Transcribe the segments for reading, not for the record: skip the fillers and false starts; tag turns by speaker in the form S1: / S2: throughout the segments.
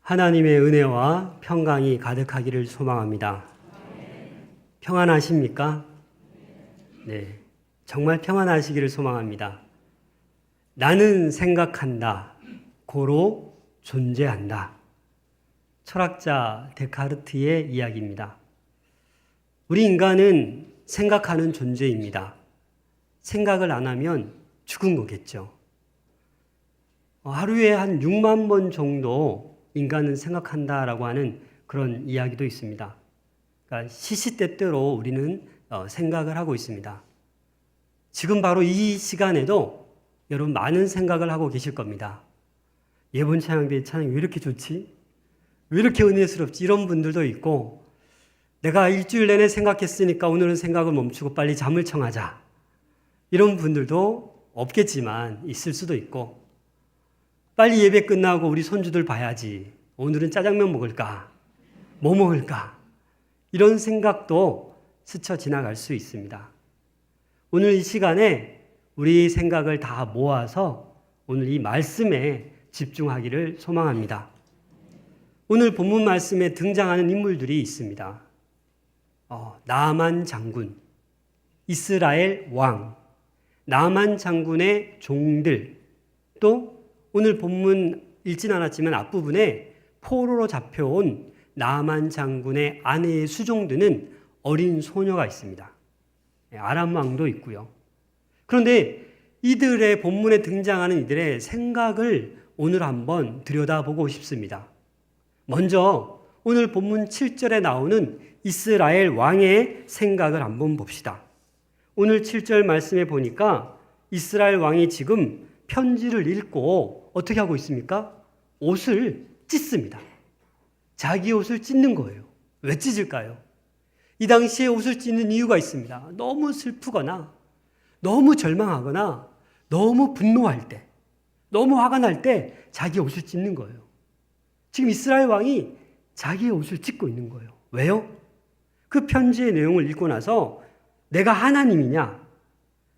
S1: 하나님의 은혜와 평강이 가득하기를 소망합니다. 평안하십니까? 네, 정말 평안하시기를 소망합니다. 나는 생각한다, 고로 존재한다. 철학자 데카르트의 이야기입니다. 우리 인간은 생각하는 존재입니다. 생각을 안 하면 죽은 거겠죠. 하루에 한 6만 번 정도 인간은 생각한다라고 하는 그런 이야기도 있습니다. 그러니까 시시때때로 우리는 생각을 하고 있습니다. 지금 바로 이 시간에도 여러분 많은 생각을 하고 계실 겁니다. 예본 찬양대 찬양이 왜 이렇게 좋지? 왜 이렇게 은혜스럽지? 이런 분들도 있고, 내가 일주일 내내 생각했으니까 오늘은 생각을 멈추고 빨리 잠을 청하자. 이런 분들도 없겠지만 있을 수도 있고, 빨리 예배 끝나고 우리 손주들 봐야지. 오늘은 짜장면 먹을까? 뭐 먹을까? 이런 생각도 스쳐 지나갈 수 있습니다. 오늘 이 시간에 우리 생각을 다 모아서 오늘 이 말씀에 집중하기를 소망합니다. 오늘 본문 말씀에 등장하는 인물들이 있습니다. 나만 장군, 이스라엘 왕, 나만 장군의 종들, 또 오늘 본문 읽진 않았지만 앞부분에 포로로 잡혀온 나만 장군의 아내의 수종드는 어린 소녀가 있습니다. 아람 왕도 있고요. 그런데 이들의 본문에 등장하는 이들의 생각을 오늘 한번 들여다보고 싶습니다. 먼저 오늘 본문 7절에 나오는 이스라엘 왕의 생각을 한번 봅시다. 오늘 7절 말씀에 보니까 이스라엘 왕이 지금 편지를 읽고 어떻게 하고 있습니까? 옷을 찢습니다. 자기 옷을 찢는 거예요. 왜 찢을까요? 이 당시에 옷을 찢는 이유가 있습니다. 너무 슬프거나 너무 절망하거나 너무 분노할 때, 너무 화가 날 때 자기 옷을 찢는 거예요. 지금 이스라엘 왕이 자기의 옷을 찢고 있는 거예요. 왜요? 그 편지의 내용을 읽고 나서 내가 하나님이냐?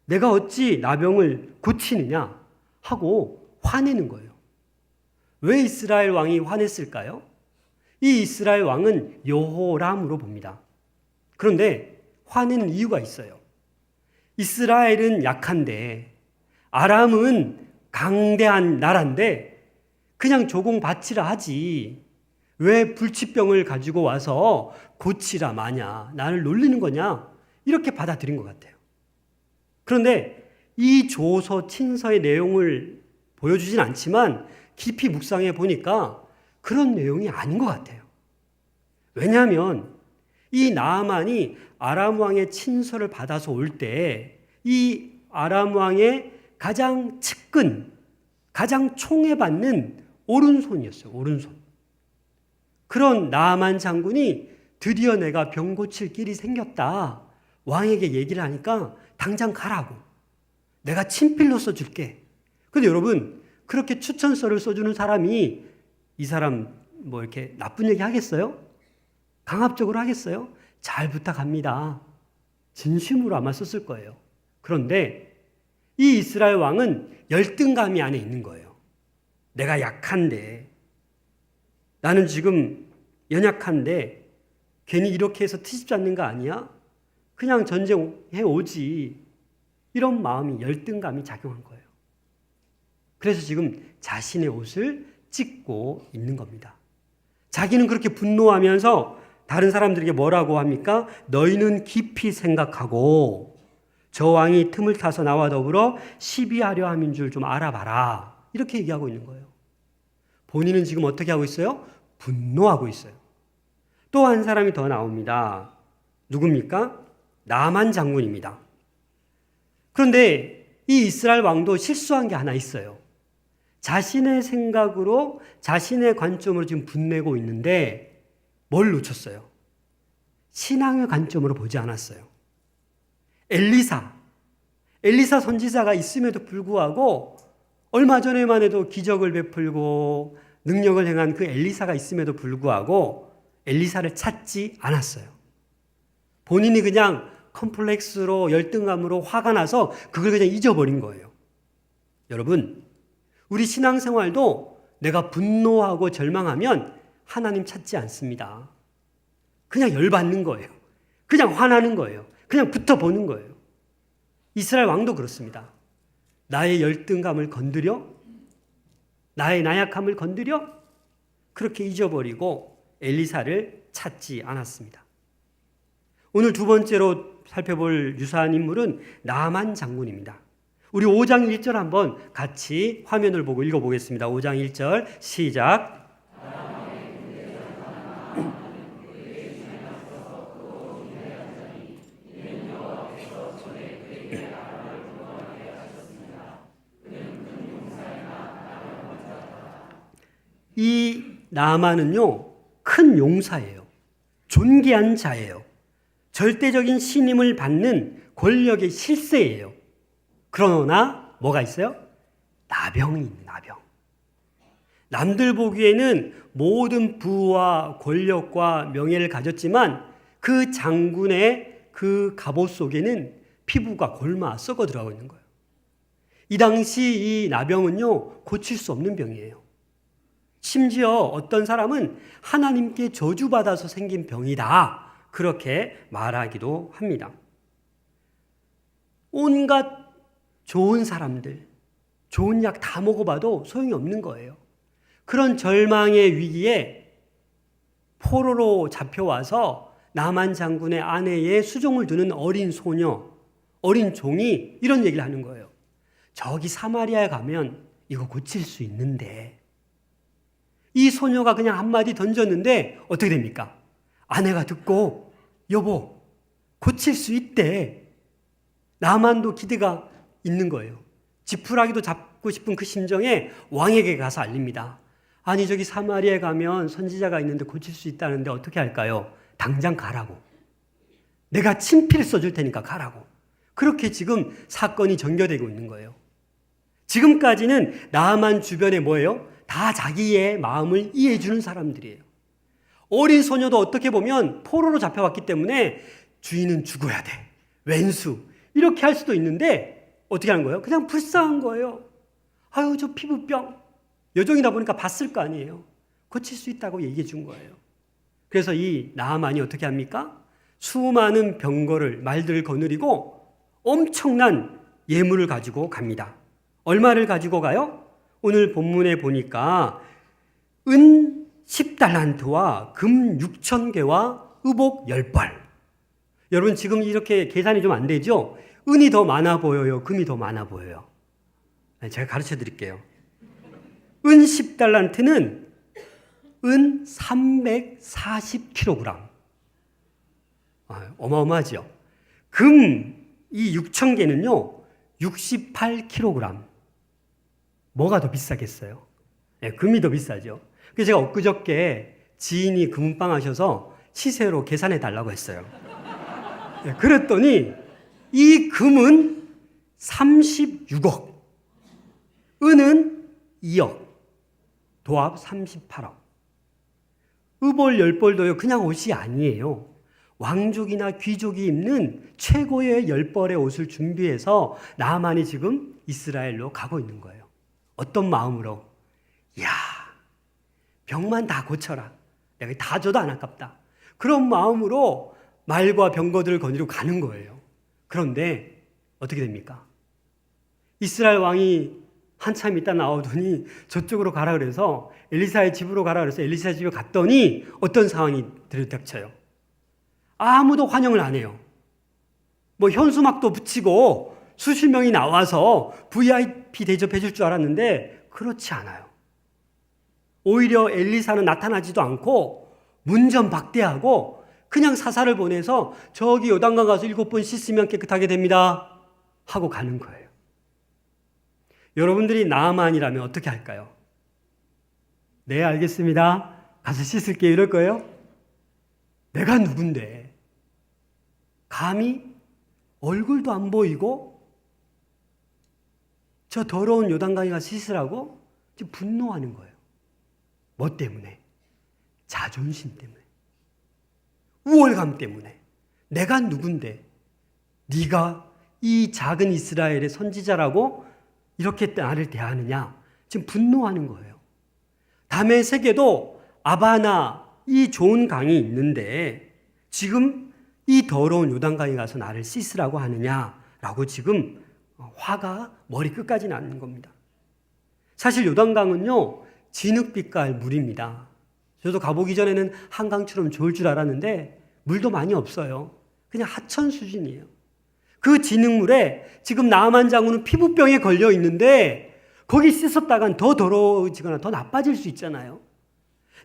S1: 내가 어찌 나병을 고치느냐? 하고 화내는 거예요. 왜 이스라엘 왕이 화냈을까요? 이 이스라엘 왕은 여호람으로 봅니다. 그런데 화내는 이유가 있어요. 이스라엘은 약한데 아람은 강대한 나라인데 그냥 조공바치라 하지 왜 불치병을 가지고 와서 고치라 마냐, 나를 놀리는 거냐, 이렇게 받아들인 것 같아요. 그런데 이 조서 친서의 내용을 보여주진 않지만 깊이 묵상해 보니까 그런 내용이 아닌 것 같아요. 왜냐하면 이 나아만이 아람 왕의 친서를 받아서 올 때 이 아람 왕의 가장 측근, 가장 총애받는 오른손이었어요. 오른손. 그런 나아만 장군이 드디어 내가 병 고칠 길이 생겼다. 왕에게 얘기를 하니까 당장 가라고. 내가 친필로 써줄게. 근데 여러분, 그렇게 추천서를 써주는 사람이 이 사람 뭐 이렇게 나쁜 얘기 하겠어요? 강압적으로 하겠어요? 잘 부탁합니다. 진심으로 아마 썼을 거예요. 그런데 이 이스라엘 왕은 열등감이 안에 있는 거예요. 내가 약한데, 나는 지금 연약한데 괜히 이렇게 해서 트집지 않는 거 아니야? 그냥 전쟁해 오지. 이런 마음이, 열등감이 작용한 거예요. 그래서 지금 자신의 옷을 찢고 있는 겁니다. 자기는 그렇게 분노하면서 다른 사람들에게 뭐라고 합니까? 너희는 깊이 생각하고 저 왕이 틈을 타서 나와 더불어 시비하려 함인 줄 좀 알아봐라. 이렇게 얘기하고 있는 거예요. 본인은 지금 어떻게 하고 있어요? 분노하고 있어요. 또 한 사람이 더 나옵니다. 누굽니까? 나만 장군입니다. 그런데 이 이스라엘 왕도 실수한 게 하나 있어요. 자신의 생각으로, 자신의 관점으로 지금 분내고 있는데 뭘 놓쳤어요? 신앙의 관점으로 보지 않았어요. 엘리사 선지자가 있음에도 불구하고 얼마 전에만 해도 기적을 베풀고 능력을 행한 그 엘리사가 있음에도 불구하고 엘리사를 찾지 않았어요. 본인이 그냥 컴플렉스로, 열등감으로 화가 나서 그걸 그냥 잊어버린 거예요. 여러분, 우리 신앙생활도 내가 분노하고 절망하면 하나님 찾지 않습니다. 그냥 열받는 거예요. 그냥 화나는 거예요. 그냥 붙어보는 거예요. 이스라엘 왕도 그렇습니다. 나의 열등감을 건드려? 나의 나약함을 건드려? 그렇게 잊어버리고 엘리사를 찾지 않았습니다. 오늘 두 번째로 살펴볼 유사한 인물은 나만 장군입니다. 우리 5장 1절 한번 같이 화면을 보고 읽어보겠습니다. 5장 1절 시작. 이 나만은요, 큰 용사예요. 존귀한 자예요. 절대적인 신임을 받는 권력의 실세예요. 그러나 뭐가 있어요? 나병이 있는 나병. 남들 보기에는 모든 부와 권력과 명예를 가졌지만 그 장군의 그 갑옷 속에는 피부가 골마 썩어 들어가고 있는 거예요. 이 당시 이 나병은요, 고칠 수 없는 병이에요. 심지어 어떤 사람은 하나님께 저주받아서 생긴 병이다. 그렇게 말하기도 합니다. 온갖 좋은 사람들, 좋은 약 다 먹어봐도 소용이 없는 거예요. 그런 절망의 위기에 포로로 잡혀와서 나만 장군의 아내의 수종을 두는 어린 소녀, 어린 종이 이런 얘기를 하는 거예요. 저기 사마리아에 가면 이거 고칠 수 있는데. 이 소녀가 그냥 한마디 던졌는데 어떻게 됩니까? 아내가 듣고 여보 고칠 수 있대. 나만도 기대가 있는 거예요. 지푸라기도 잡고 싶은 그 심정에 왕에게 가서 알립니다. 아니 저기 사마리아에 가면 선지자가 있는데 고칠 수 있다는데 어떻게 할까요? 당장 가라고. 내가 친필 써줄 테니까 가라고. 그렇게 지금 사건이 전개되고 있는 거예요. 지금까지는 나만 주변에 뭐예요? 다 자기의 마음을 이해해주는 사람들이에요. 어린 소녀도 어떻게 보면 포로로 잡혀왔기 때문에 주인은 죽어야 돼. 왼수. 이렇게 할 수도 있는데 어떻게 하는 거예요? 그냥 불쌍한 거예요. 아유 저 피부병. 여종이다 보니까 봤을 거 아니에요. 고칠 수 있다고 얘기해 준 거예요. 그래서 이 나아만이 어떻게 합니까? 수많은 병거를 말들을 거느리고 엄청난 예물을 가지고 갑니다. 얼마를 가지고 가요? 오늘 본문에 보니까 은 10달란트와 금 6,000개와 의복 10벌. 여러분 지금 이렇게 계산이 좀 안 되죠? 은이 더 많아 보여요? 금이 더 많아 보여요? 제가 가르쳐 드릴게요. 은 10달란트는 은 340kg. 어마어마하죠? 금 이 6,000개는요 68kg. 뭐가 더 비싸겠어요? 네, 금이 더 비싸죠. 그래서 제가 엊그저께 지인이 금은방 하셔서 시세로 계산해 달라고 했어요. 네, 그랬더니 이 금은 36억, 은은 2억, 도합 38억. 의벌 10벌도요 그냥 옷이 아니에요. 왕족이나 귀족이 입는 최고의 10벌의 옷을 준비해서 나만이 지금 이스라엘로 가고 있는 거예요. 어떤 마음으로? 야, 병만 다 고쳐라. 내가 다 줘도 안 아깝다. 그런 마음으로 말과 병거들을 거느리고 가는 거예요. 그런데 어떻게 됩니까? 이스라엘 왕이 한참 있다 나오더니 저쪽으로 가라 그래서 엘리사의 집으로 가라 그래서 엘리사의 집에 갔더니 어떤 상황이 들이닥쳐요? 아무도 환영을 안 해요. 뭐 현수막도 붙이고 수십 명이 나와서 VIP 대접해 줄 줄 알았는데 그렇지 않아요. 오히려 엘리사는 나타나지도 않고 문전박대하고 그냥 사사를 보내서 저기 요단강 가서 7번 씻으면 깨끗하게 됩니다 하고 가는 거예요. 여러분들이 나아만이라면 어떻게 할까요? 네, 알겠습니다. 가서 씻을게요 이럴 거예요? 내가 누군데? 감히 얼굴도 안 보이고 저 더러운 요단강에 가서 씻으라고 지금 분노하는 거예요. 뭐 때문에? 자존심 때문에. 우월감 때문에. 내가 누군데? 네가 이 작은 이스라엘의 선지자라고 이렇게 나를 대하느냐? 지금 분노하는 거예요. 다메섹에도 아바나 이 좋은 강이 있는데 지금 이 더러운 요단강에 가서 나를 씻으라고 하느냐라고 지금 화가 머리끝까지 나는 겁니다. 사실 요단강은요, 진흙빛깔 물입니다. 저도 가보기 전에는 한강처럼 좋을 줄 알았는데 물도 많이 없어요. 그냥 하천 수준이에요. 그 진흙물에 지금 나아만 장군은 피부병에 걸려 있는데 거기 씻었다간 더 더러워지거나 더 나빠질 수 있잖아요.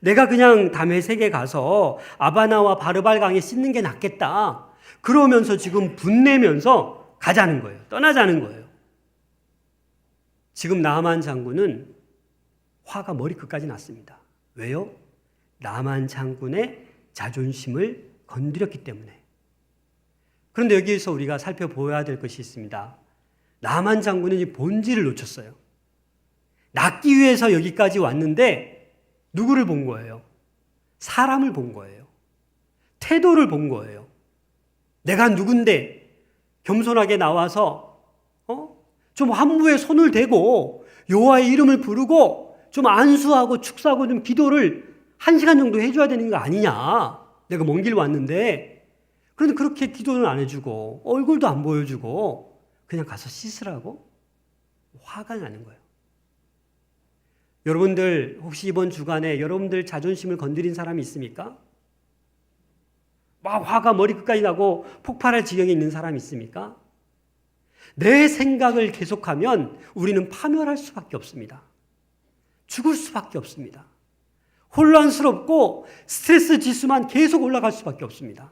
S1: 내가 그냥 다메섹에 가서 아바나와 바르발강에 씻는 게 낫겠다. 그러면서 지금 분내면서 가자는 거예요. 떠나자는 거예요. 지금 나아만 장군은 화가 머리끝까지 났습니다. 왜요? 나아만 장군의 자존심을 건드렸기 때문에. 그런데 여기에서 우리가 살펴보아야 될 것이 있습니다. 나아만 장군은 이 본질을 놓쳤어요. 낫기 위해서 여기까지 왔는데 누구를 본 거예요? 사람을 본 거예요. 태도를 본 거예요. 내가 누군데 겸손하게 나와서 좀 환무에 손을 대고 여호와의 이름을 부르고 좀 안수하고 축사하고 좀 기도를 1시간 정도 해줘야 되는 거 아니냐. 내가 먼 길 왔는데. 그런데 그렇게 기도는 안 해주고 얼굴도 안 보여주고 그냥 가서 씻으라고? 화가 나는 거예요. 여러분들 혹시 이번 주간에 여러분들 자존심을 건드린 사람이 있습니까? 막 화가 머리끝까지 나고 폭발할 지경에 있는 사람이 있습니까? 내 생각을 계속하면 우리는 파멸할 수밖에 없습니다. 죽을 수밖에 없습니다. 혼란스럽고 스트레스 지수만 계속 올라갈 수밖에 없습니다.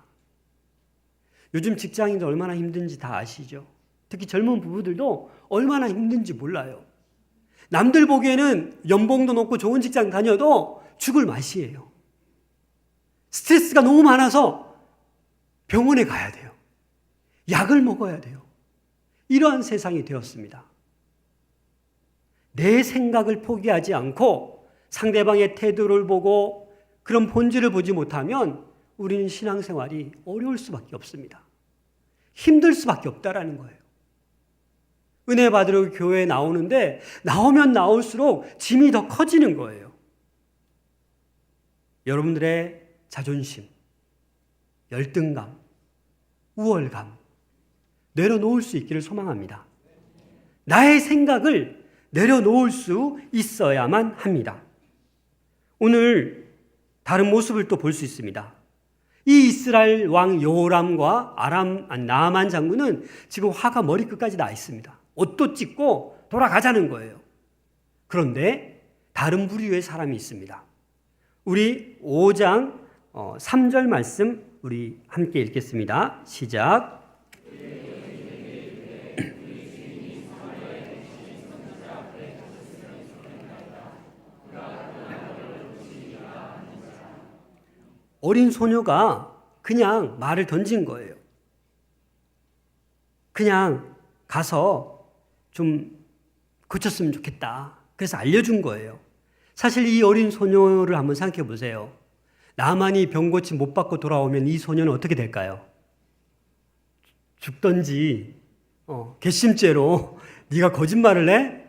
S1: 요즘 직장인들 얼마나 힘든지 다 아시죠? 특히 젊은 부부들도 얼마나 힘든지 몰라요. 남들 보기에는 연봉도 높고 좋은 직장 다녀도 죽을 맛이에요. 스트레스가 너무 많아서 병원에 가야 돼요. 약을 먹어야 돼요. 이러한 세상이 되었습니다. 내 생각을 포기하지 않고 상대방의 태도를 보고 그런 본질을 보지 못하면 우리는 신앙생활이 어려울 수밖에 없습니다. 힘들 수밖에 없다라는 거예요. 은혜 받으러 교회에 나오는데 나오면 나올수록 짐이 더 커지는 거예요. 여러분들의 자존심, 열등감, 우월감 내려놓을 수 있기를 소망합니다. 나의 생각을 내려놓을 수 있어야만 합니다. 오늘 다른 모습을 또 볼 수 있습니다. 이 이스라엘 왕 여호람과 나아만 장군은 지금 화가 머리끝까지 나 있습니다. 옷도 찢고 돌아가자는 거예요. 그런데 다른 부류의 사람이 있습니다. 우리 5장 3절 말씀 우리 함께 읽겠습니다. 시작. 어린 소녀가 그냥 말을 던진 거예요. 그냥 가서 좀 고쳤으면 좋겠다. 그래서 알려준 거예요. 사실 이 어린 소녀를 한번 생각해 보세요. 나만이 병 고침 못 받고 돌아오면 이 소녀는 어떻게 될까요? 죽던지 괘씸죄로 네가 거짓말을 해?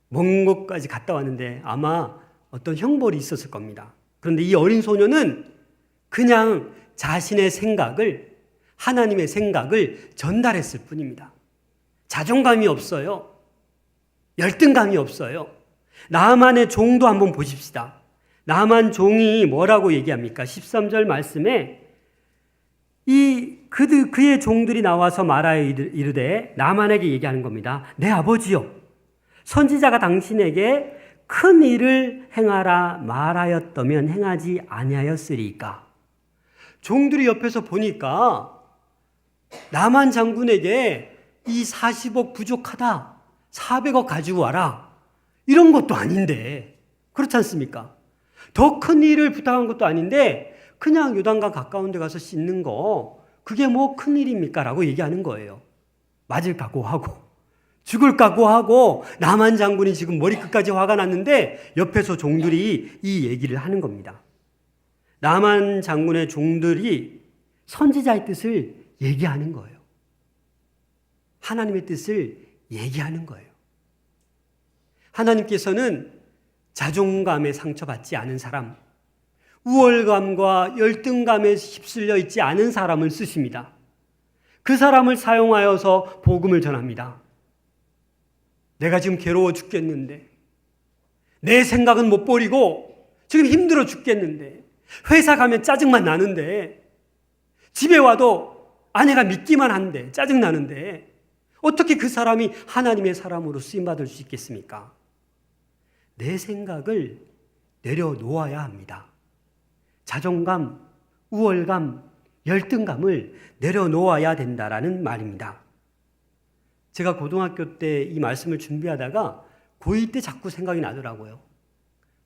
S1: 먼 곳까지 갔다 왔는데 아마 어떤 형벌이 있었을 겁니다. 그런데 이 어린 소녀는 그냥 자신의 생각을, 하나님의 생각을 전달했을 뿐입니다. 자존감이 없어요. 열등감이 없어요. 나아만의 종도 한번 보십시다. 나아만 종이 뭐라고 얘기합니까? 13절 말씀에 그의 종들이 나와서 말하여 이르되 나아만에게 얘기하는 겁니다. 내 아버지요, 선지자가 당신에게 큰 일을 행하라 말하였다면 행하지 아니하였으리까. 종들이 옆에서 보니까 나만 장군에게 이 40억 부족하다, 400억 가지고 와라, 이런 것도 아닌데, 그렇지 않습니까? 더 큰 일을 부탁한 것도 아닌데 그냥 요단강 가까운 데 가서 씻는 거, 그게 뭐 큰 일입니까? 라고 얘기하는 거예요. 맞을 각오하고 죽을 각오하고 나만 장군이 지금 머리끝까지 화가 났는데 옆에서 종들이 이 얘기를 하는 겁니다. 나만 장군의 종들이 선지자의 뜻을 얘기하는 거예요. 하나님의 뜻을 얘기하는 거예요. 하나님께서는 자존감에 상처받지 않은 사람, 우월감과 열등감에 휩쓸려 있지 않은 사람을 쓰십니다. 그 사람을 사용하여서 복음을 전합니다. 내가 지금 괴로워 죽겠는데, 내 생각은 못 버리고 지금 힘들어 죽겠는데, 회사 가면 짜증만 나는데, 집에 와도 아내가 믿기만 한데 짜증나는데 어떻게 그 사람이 하나님의 사람으로 쓰임받을 수 있겠습니까? 내 생각을 내려놓아야 합니다. 자존감, 우월감, 열등감을 내려놓아야 된다라는 말입니다. 제가 고등학교 때 이 말씀을 준비하다가 고2 때 자꾸 생각이 나더라고요.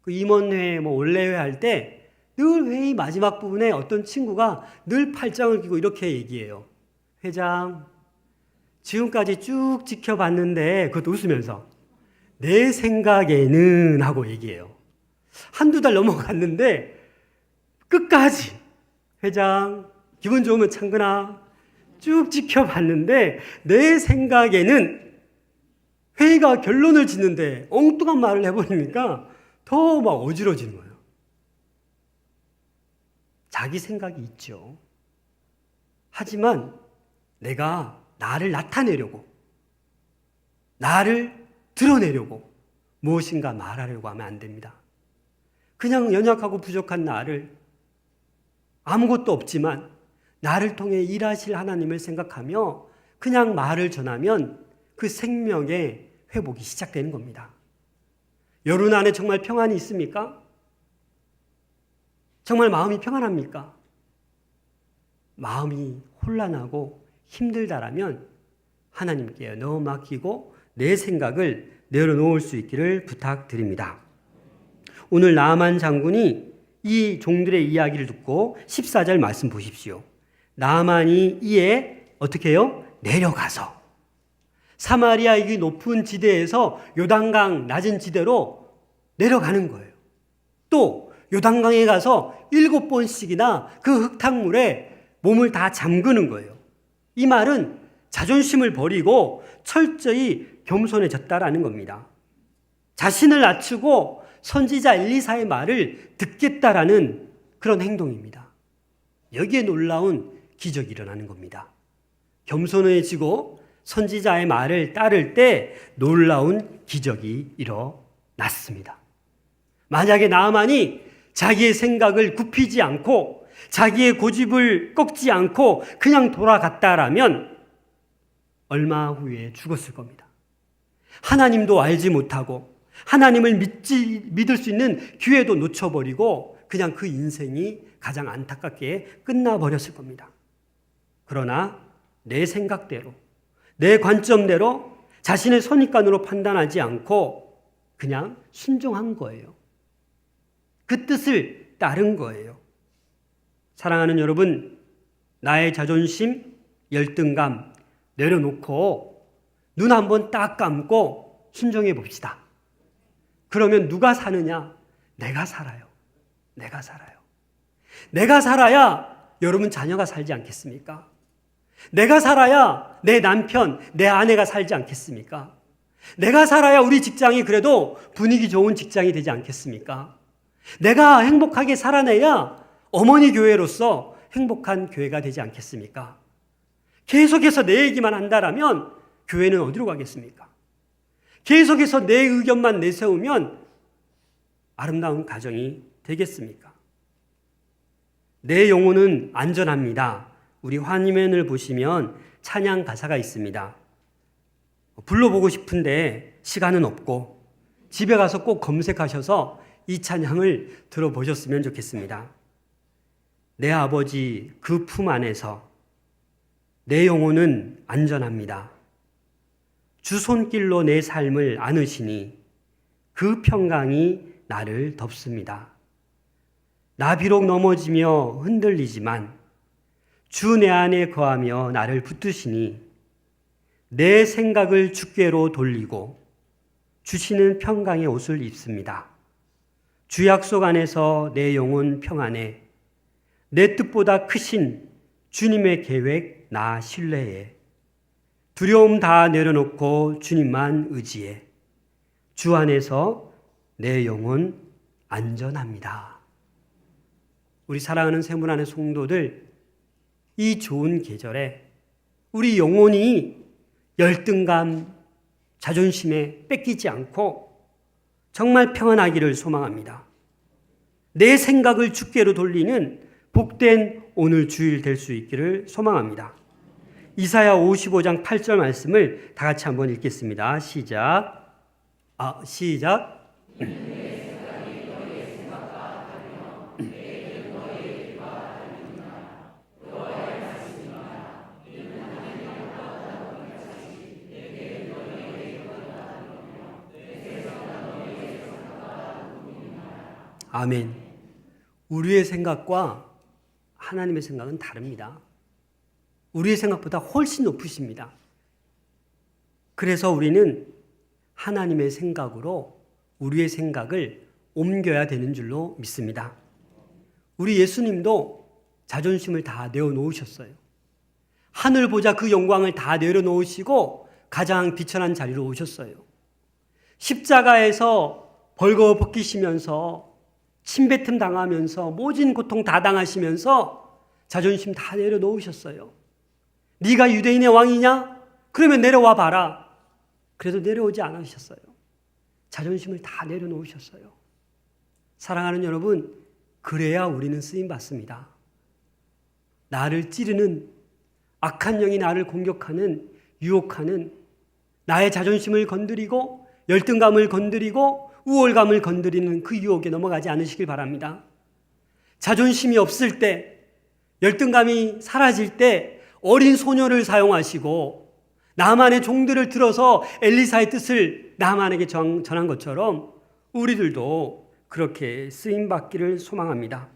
S1: 그 임원회, 원래회 할 때 늘 회의 마지막 부분에 어떤 친구가 늘 팔짱을 끼고 이렇게 얘기해요. 회장, 지금까지 쭉 지켜봤는데, 그것도 웃으면서, 내 생각에는 하고 얘기해요. 한두 달 넘어갔는데 끝까지 회장, 기분 좋으면 창근아, 쭉 지켜봤는데 내 생각에는, 회의가 결론을 짓는데 엉뚱한 말을 해버리니까 더 막 어지러지는 거예요. 자기 생각이 있죠. 하지만 내가 나를 나타내려고, 나를 드러내려고 무엇인가 말하려고 하면 안 됩니다. 그냥 연약하고 부족한 나를, 아무것도 없지만 나를 통해 일하실 하나님을 생각하며 그냥 말을 전하면 그 생명의 회복이 시작되는 겁니다. 여러분 안에 정말 평안이 있습니까? 정말 마음이 평안합니까? 마음이 혼란하고 힘들다라면 하나님께 너무 맡기고 내 생각을 내려놓을 수 있기를 부탁드립니다. 오늘 나아만 장군이 이 종들의 이야기를 듣고 14절 말씀 보십시오. 나아만이 이에 어떻게 해요? 내려가서 사마리아 이 높은 지대에서 요단강 낮은 지대로 내려가는 거예요. 또 요단강에 가서 7번씩이나 그 흙탕물에 몸을 다 잠그는 거예요. 이 말은 자존심을 버리고 철저히 겸손해졌다라는 겁니다. 자신을 낮추고 선지자 엘리사의 말을 듣겠다라는 그런 행동입니다. 여기에 놀라운 기적이 일어나는 겁니다. 겸손해지고 선지자의 말을 따를 때 놀라운 기적이 일어났습니다. 만약에 나아만이 자기의 생각을 굽히지 않고 자기의 고집을 꺾지 않고 그냥 돌아갔다라면 얼마 후에 죽었을 겁니다. 하나님도 알지 못하고 하나님을 믿을 수 있는 기회도 놓쳐버리고 그냥 그 인생이 가장 안타깝게 끝나버렸을 겁니다. 그러나 내 생각대로, 내 관점대로 자신의 선입관으로 판단하지 않고 그냥 순종한 거예요. 그 뜻을 따른 거예요. 사랑하는 여러분, 나의 자존심, 열등감 내려놓고 눈 한번 딱 감고 순종해 봅시다. 그러면 누가 사느냐? 내가 살아요. 내가 살아요. 내가 살아야 여러분 자녀가 살지 않겠습니까? 내가 살아야 내 남편, 내 아내가 살지 않겠습니까? 내가 살아야 우리 직장이 그래도 분위기 좋은 직장이 되지 않겠습니까? 내가 행복하게 살아내야 어머니 교회로서 행복한 교회가 되지 않겠습니까? 계속해서 내 얘기만 한다라면 교회는 어디로 가겠습니까? 계속해서 내 의견만 내세우면 아름다운 가정이 되겠습니까? 내 영혼은 안전합니다. 우리 환희면을 보시면 찬양 가사가 있습니다. 불러보고 싶은데 시간은 없고 집에 가서 꼭 검색하셔서 이 찬양을 들어보셨으면 좋겠습니다. 내 아버지 그 품 안에서 내 영혼은 안전합니다. 주 손길로 내 삶을 안으시니 그 평강이 나를 덮습니다. 나 비록 넘어지며 흔들리지만 주 내 안에 거하며 나를 붙드시니 내 생각을 주께로 돌리고 주시는 평강의 옷을 입습니다. 주 약속 안에서 내 영혼 평안해 내 뜻보다 크신 주님의 계획 나 신뢰해 두려움 다 내려놓고 주님만 의지해 주 안에서 내 영혼 안전합니다. 우리 사랑하는 세문안의 성도들, 이 좋은 계절에 우리 영혼이 열등감, 자존심에 뺏기지 않고 정말 평안하기를 소망합니다. 내 생각을 주께로 돌리는 복된 오늘 주일 될 수 있기를 소망합니다. 이사야 55장 8절 말씀을 다 같이 한번 읽겠습니다. 시작. 아멘. 우리의 생각과 하나님의 생각은 다릅니다. 우리의 생각보다 훨씬 높으십니다. 그래서 우리는 하나님의 생각으로 우리의 생각을 옮겨야 되는 줄로 믿습니다. 우리 예수님도 자존심을 다 내어놓으셨어요. 하늘 보자 그 영광을 다 내려놓으시고 가장 비천한 자리로 오셨어요. 십자가에서 벌거벗기시면서 침뱉음 당하면서 모진 고통 다 당하시면서 자존심 다 내려놓으셨어요. 네가 유대인의 왕이냐? 그러면 내려와 봐라. 그래도 내려오지 않으셨어요. 자존심을 다 내려놓으셨어요. 사랑하는 여러분, 그래야 우리는 쓰임받습니다. 나를 찌르는 악한 영이 나를 공격하는, 유혹하는 나의 자존심을 건드리고 열등감을 건드리고 우월감을 건드리는 그 유혹에 넘어가지 않으시길 바랍니다. 자존심이 없을 때, 열등감이 사라질 때 어린 소녀를 사용하시고 나만의 종들을 들어서 엘리사의 뜻을 나만에게 전한 것처럼 우리들도 그렇게 쓰임받기를 소망합니다.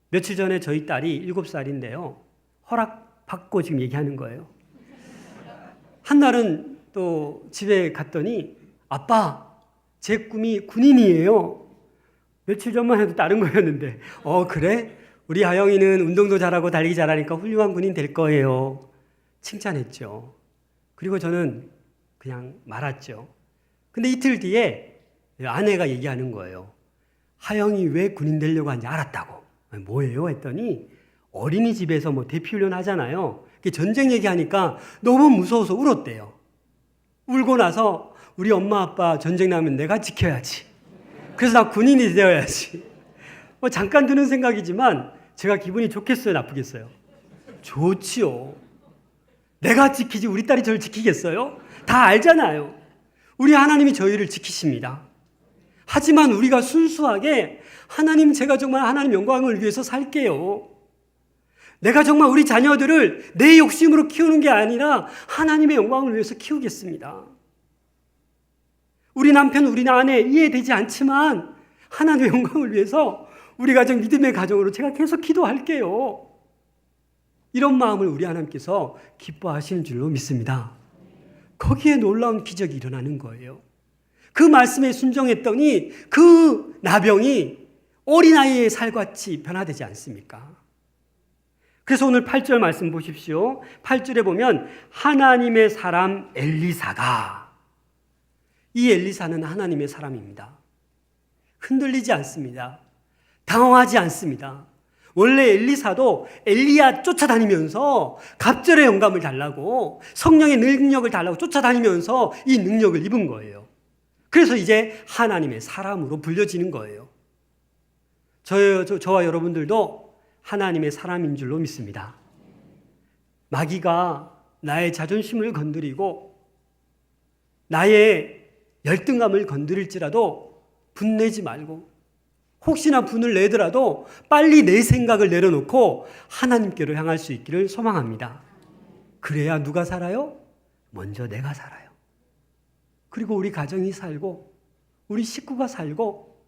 S1: 며칠 전에 저희 딸이 7살인데요. 허락받고 지금 얘기하는 거예요. 한날은 또 집에 갔더니 아빠, 제 꿈이 군인이에요. 며칠 전만 해도 다른 거였는데 그래? 우리 아영이는 운동도 잘하고 달리기 잘하니까 훌륭한 군인 될 거예요. 칭찬했죠. 그리고 저는 그냥 말았죠. 근데 이틀 뒤에 아내가 얘기하는 거예요. 하영이 왜 군인 되려고 하는지 알았다고. 뭐예요? 했더니 어린이집에서 대피훈련 하잖아요. 전쟁 얘기하니까 너무 무서워서 울었대요. 울고 나서 우리 엄마 아빠 전쟁 나면 내가 지켜야지. 그래서 나 군인이 되어야지. 잠깐 드는 생각이지만 제가 기분이 좋겠어요? 나쁘겠어요? 좋지요. 내가 지키지 우리 딸이 저를 지키겠어요? 다 알잖아요. 우리 하나님이 저희를 지키십니다. 하지만 우리가 순수하게 하나님, 제가 정말 하나님 영광을 위해서 살게요. 내가 정말 우리 자녀들을 내 욕심으로 키우는 게 아니라 하나님의 영광을 위해서 키우겠습니다. 우리 남편, 우리 아내 이해되지 않지만 하나님의 영광을 위해서 우리 가정, 믿음의 가정으로 제가 계속 기도할게요. 이런 마음을 우리 하나님께서 기뻐하시는 줄로 믿습니다. 거기에 놀라운 기적이 일어나는 거예요. 그 말씀에 순종했더니 그 나병이 어린아이의 살같이 변화되지 않습니까? 그래서 오늘 8절 말씀 보십시오. 8절에 보면 하나님의 사람 엘리사가, 이 엘리사는 하나님의 사람입니다. 흔들리지 않습니다. 당황하지 않습니다. 원래 엘리사도 엘리야 쫓아다니면서 갑절의 영감을 달라고, 성령의 능력을 달라고 쫓아다니면서 이 능력을 입은 거예요. 그래서 이제 하나님의 사람으로 불려지는 거예요. 저와 여러분들도 하나님의 사람인 줄로 믿습니다. 마귀가 나의 자존심을 건드리고 나의 열등감을 건드릴지라도 분내지 말고, 혹시나 분을 내더라도 빨리 내 생각을 내려놓고 하나님께로 향할 수 있기를 소망합니다. 그래야 누가 살아요? 먼저 내가 살아요. 그리고 우리 가정이 살고, 우리 식구가 살고,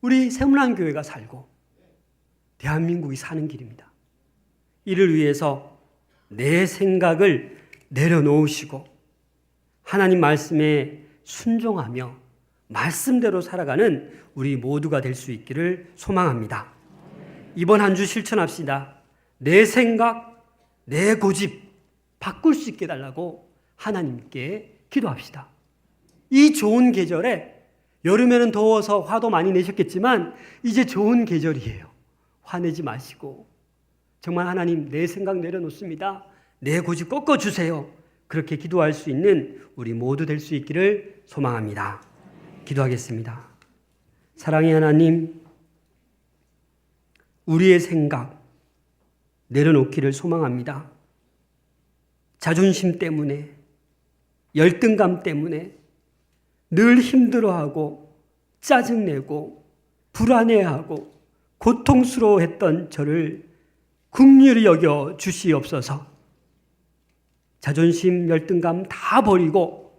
S1: 우리 세문안교회가 살고, 대한민국이 사는 길입니다. 이를 위해서 내 생각을 내려놓으시고 하나님 말씀에 순종하며 말씀대로 살아가는 우리 모두가 될 수 있기를 소망합니다. 이번 한 주 실천합시다. 내 생각, 내 고집 바꿀 수 있게 해달라고 하나님께 기도합시다. 이 좋은 계절에 여름에는 더워서 화도 많이 내셨겠지만 이제 좋은 계절이에요. 화내지 마시고 정말 하나님 내 생각 내려놓습니다. 내 고집 꺾어주세요. 그렇게 기도할 수 있는 우리 모두 될 수 있기를 소망합니다. 기도하겠습니다. 사랑의 하나님, 우리의 생각 내려놓기를 소망합니다. 자존심 때문에, 열등감 때문에 늘 힘들어하고 짜증내고 불안해하고 고통스러워했던 저를 긍휼히 여겨 주시옵소서. 자존심, 열등감 다 버리고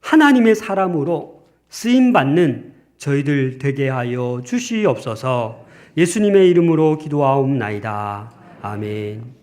S1: 하나님의 사람으로 쓰임받는 저희들 되게 하여 주시옵소서. 예수님의 이름으로 기도하옵나이다. 아멘.